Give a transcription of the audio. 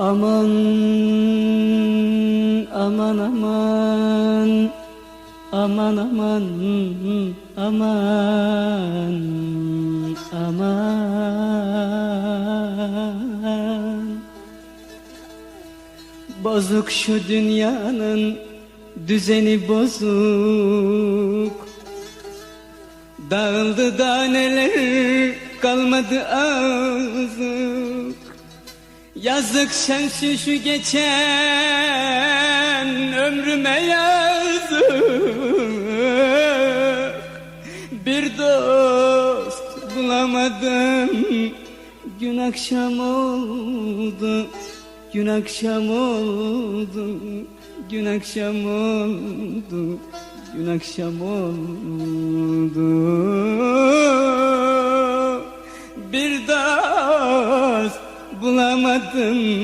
Aman, aman, aman, aman, aman, aman, aman. Bozuk şu dünyanın düzeni bozuk. Dağıldı da neler kalmadı azık. Yazık sensin şu geçen ömrüme yazık. Bir dost bulamadım, gün akşam oldu, gün akşam oldu, gün akşam oldu, gün akşam oldu. Bir dost bulamadım.